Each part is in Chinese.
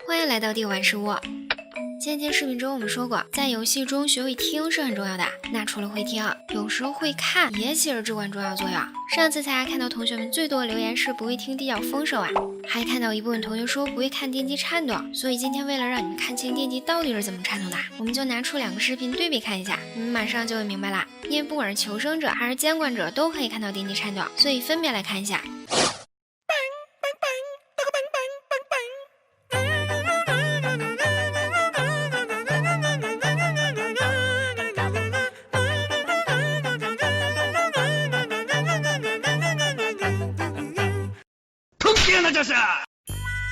欢迎来到电玩事屋。前期视频中我们说过，在游戏中学会听是很重要的。那除了会听，有时候会看也起着至关重要作用。上次大家看到同学们最多的留言是不会听地脚风手啊，还看到一部分同学说不会看电击颤动。所以今天为了让你们看清电击到底是怎么颤动的，我们就拿出2个视频对比看一下，你们马上就会明白啦。因为不管是求生者还是监管者都可以看到电击颤动，所以分别来看一下。这是。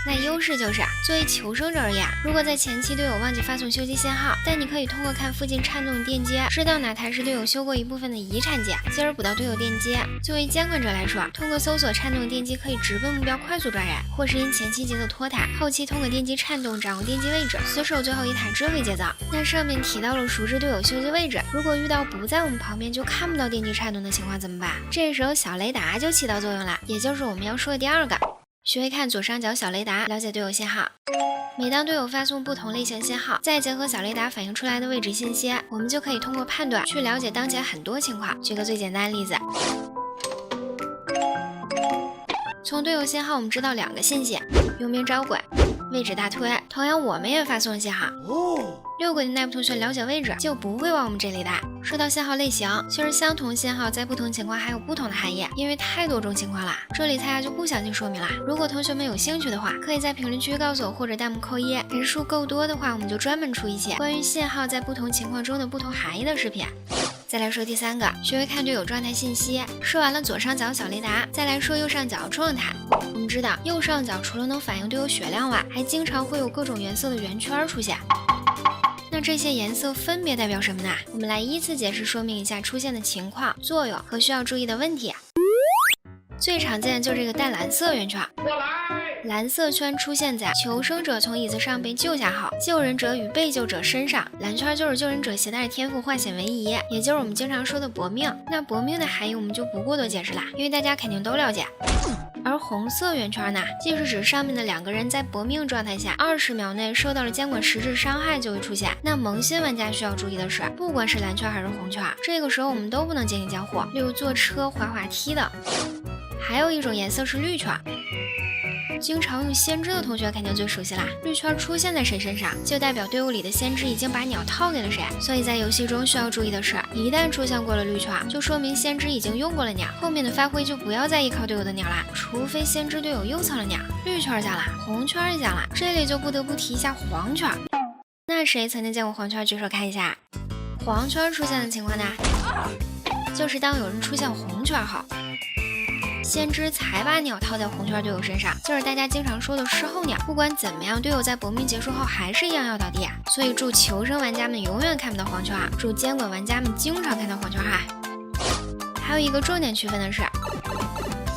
那优势就是作为求生者而言，如果在前期队友忘记发送修机信号，但你可以通过看附近颤动的电接，知道哪台是队友修过一部分的遗产机，进而补到队友电接。作为监管者来说，通过搜索颤动的电机可以直奔目标快速抓人，或是因前期节奏拖沓，后期通过电机颤动掌握电机位置，死守最后一台追回节奏。那上面提到了熟知队友修机位置，如果遇到不在我们旁边就看不到电机颤动的情况怎么办？这时候小雷达就起到作用了，也就是我们要说的第2个。学会看左上角小雷达，了解队友信号。每当队友发送不同类型信号，再结合小雷达反映出来的位置信息，我们就可以通过判断去了解当前很多情况。举个最简单的例子，从队友信号我们知道2个信息：右面招鬼，位置大推。同样我们也发送了信号，6轨的内部同学了解位置就不会往我们这里来。说到信号类型，其实相同信号在不同情况还有不同的含义，因为太多种情况了，这里大家就不详细说明了。如果同学们有兴趣的话，可以在评论区告诉我或者弹幕扣1，人数够多的话，我们就专门出一期关于信号在不同情况中的不同含义的视频。再来说第3个，学会看队友状态信息。说完了左上角小雷达，再来说右上角状态。我们知道右上角除了能反映队友血量外，还经常会有各种颜色的圆圈出现。那这些颜色分别代表什么呢？我们来依次解释说明一下出现的情况、作用和需要注意的问题。最常见就是这个淡蓝色圆圈。蓝色圈出现在求生者从椅子上被救下后，救人者与被救者身上。蓝圈就是救人者携带着天赋化险为夷，也就是我们经常说的搏命。那搏命的含义我们就不过多解释啦，因为大家肯定都了解。而红色圆圈呢，即是指上面的2个人在搏命状态下20秒内受到了监管实质伤害就会出现。那萌新玩家需要注意的是，不管是蓝圈还是红圈，这个时候我们都不能进行交互，例如坐车、滑滑梯的。还有一种颜色是绿圈，经常用先知的同学肯定最熟悉啦。绿圈出现在谁身上，就代表队伍里的先知已经把鸟套给了谁。所以在游戏中需要注意的是，一旦出现过了绿圈，就说明先知已经用过了鸟，后面的发挥就不要再依靠队友的鸟啦，除非先知队友又藏了鸟。绿圈下了，红圈下了，这里就不得不提一下黄圈。那谁曾经见过黄圈举手看一下。黄圈出现的情况呢，就是当有人出现红圈后，先知才把鸟套在红圈队友身上，就是大家经常说的事后鸟。不管怎么样，队友在搏命结束后还是一样要倒地，所以祝求生玩家们永远看不到黄圈，祝监管玩家们经常看到黄圈哈。还有一个重点区分的是，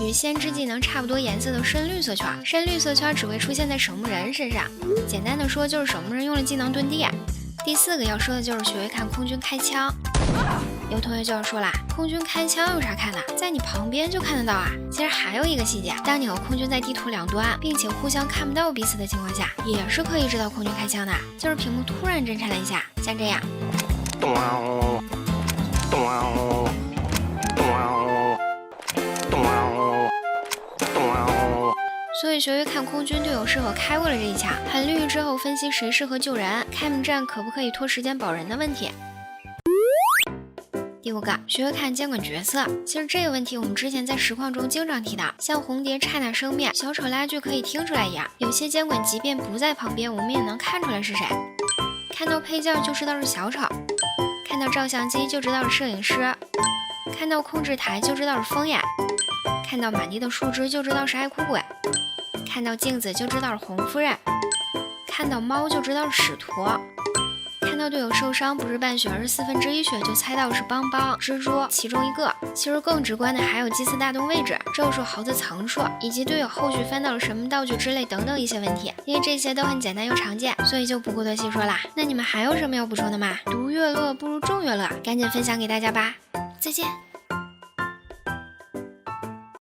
与先知技能差不多颜色的深绿色圈，深绿色圈只会出现在守墓人身上，简单的说就是守墓人用了技能遁地。第4个要说的就是学会看空军开枪。有同学就要说啦，空军开枪有啥看的？在你旁边就看得到啊。其实还有一个细节，当你和空军在地图两端，并且互相看不到彼此的情况下，也是可以知道空军开枪的，就是屏幕突然震颤了一下，像这样。所以学会看空军队友是否开过了这一枪，很利于之后分析谁适合救人，开门战可不可以拖时间保人的问题。第5个，学会看监管角色。其实这个问题我们之前在实况中经常提到，像红蝶刹那生变、小丑拉锯可以听出来一样，有些监管即便不在旁边，我们也能看出来是谁。看到配件就知道是小丑，看到照相机就知道是摄影师，看到控制台就知道是风眼，看到满地的树枝就知道是爱哭鬼，看到镜子就知道是红夫人，看到猫就知道是使徒，看到队友受伤不是半血而是1/4血，就猜到是邦邦、蜘蛛其中一个。其实更直观的还有祭祀大洞位置、咒术猴子层数，以及队友后续翻到了什么道具之类等等一些问题。因为这些都很简单又常见，所以就不过多细说啦。那你们还有什么要补充的吗？独乐乐不如众乐乐，赶紧分享给大家吧。再见。